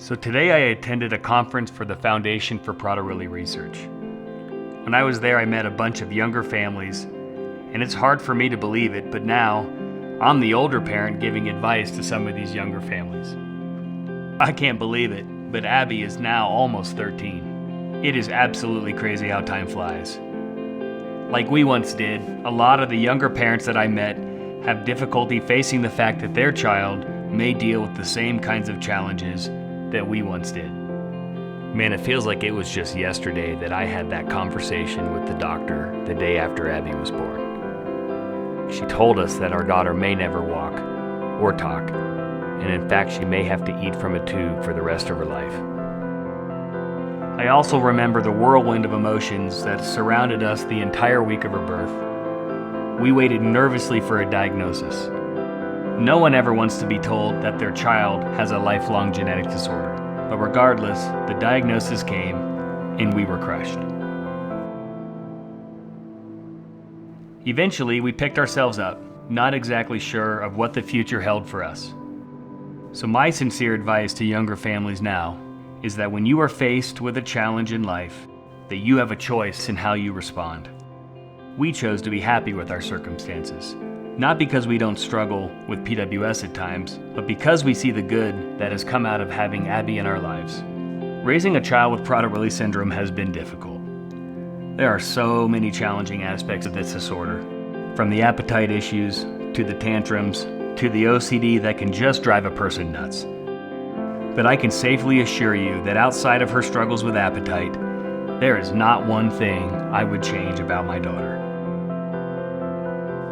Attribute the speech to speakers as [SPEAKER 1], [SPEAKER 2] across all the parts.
[SPEAKER 1] So today I attended a conference for the Foundation for Prader Research. When I was there, I met a bunch of younger families, and it's hard for me to believe it, but now I'm the older parent giving advice to some of these younger families. I can't believe it, but Abby is now almost 13. It is absolutely crazy how time flies. Like we once did, a lot of the younger parents that I met have difficulty facing the fact that their child may deal with the same kinds of challenges that we once did. Man, it feels like it was just yesterday that I had that conversation with the doctor the day after Abby was born. She told us that our daughter may never walk or talk, and in fact she may have to eat from a tube for the rest of her life. I also remember the whirlwind of emotions that surrounded us the entire week of her birth. We waited nervously for a diagnosis. No one ever wants to be told that their child has a lifelong genetic disorder, but regardless, the diagnosis came and we were crushed. Eventually, we picked ourselves up, not exactly sure of what the future held for us. So my sincere advice to younger families now is that when you are faced with a challenge in life, that you have a choice in how you respond. We chose to be happy with our circumstances. Not because we don't struggle with PWS at times, but because we see the good that has come out of having Abby in our lives. Raising a child with Prader-Willi syndrome has been difficult. There are so many challenging aspects of this disorder, from the appetite issues, to the tantrums, to the OCD that can just drive a person nuts. But I can safely assure you that outside of her struggles with appetite, there is not one thing I would change about my daughter.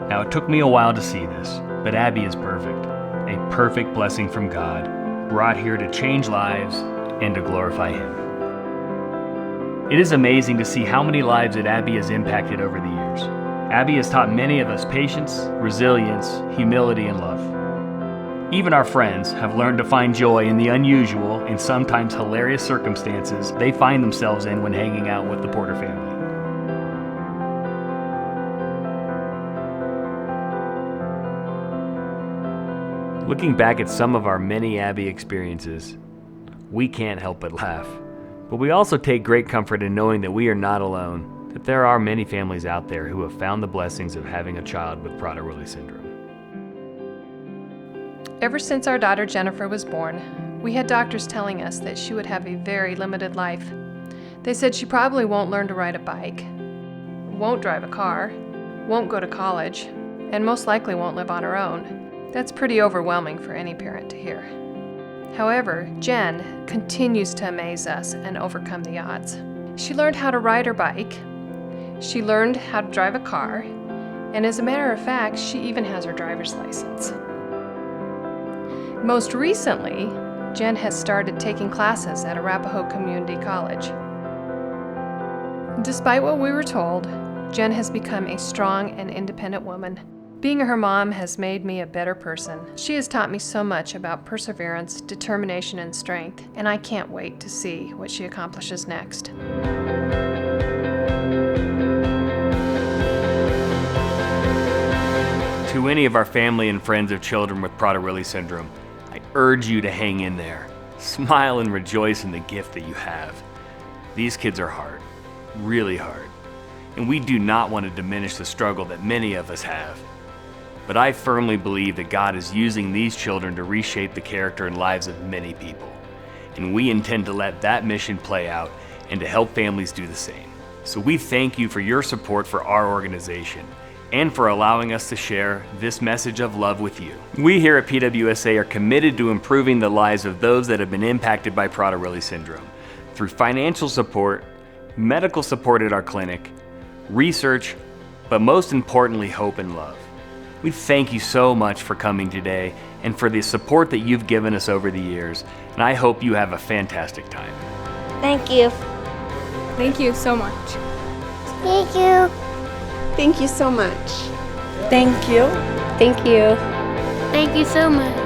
[SPEAKER 1] Now, it took me a while to see this, but Abby is perfect, a perfect blessing from God, brought here to change lives and to glorify Him. It is amazing to see how many lives that Abby has impacted over the years. Abby has taught many of us patience, resilience, humility, and love. Even our friends have learned to find joy in the unusual and sometimes hilarious circumstances they find themselves in when hanging out with the Porter family. Looking back at some of our many Abby experiences, we can't help but laugh. But we also take great comfort in knowing that we are not alone, that there are many families out there who have found the blessings of having a child with Prader-Willi syndrome.
[SPEAKER 2] Ever since our daughter Jennifer was born, we had doctors telling us that she would have a very limited life. They said she probably won't learn to ride a bike, won't drive a car, won't go to college, and most likely won't live on her own. That's pretty overwhelming for any parent to hear. However, Jen continues to amaze us and overcome the odds. She learned how to ride her bike, she learned how to drive a car, and as a matter of fact, she even has her driver's license. Most recently, Jen has started taking classes at Arapahoe Community College. Despite what we were told, Jen has become a strong and independent woman. Being her mom has made me a better person. She has taught me so much about perseverance, determination, and strength, and I can't wait to see what she accomplishes next.
[SPEAKER 1] To any of our family and friends of children with Prader-Willi syndrome, I urge you to hang in there. Smile and rejoice in the gift that you have. These kids are hard, really hard, and we do not want to diminish the struggle that many of us have. But I firmly believe that God is using these children to reshape the character and lives of many people. And we intend to let that mission play out and to help families do the same. So we thank you for your support for our organization and for allowing us to share this message of love with you. We here at PWSA are committed to improving the lives of those that have been impacted by Prader-Willi syndrome through financial support, medical support at our clinic, research, but most importantly, hope and love. We thank you so much for coming today and for the support that you've given us over the years, and I hope you have a fantastic time.
[SPEAKER 3] Thank you.
[SPEAKER 4] Thank you so much.
[SPEAKER 3] Thank you.
[SPEAKER 5] Thank you so much.
[SPEAKER 6] Thank you.
[SPEAKER 3] Thank you. Thank you so much.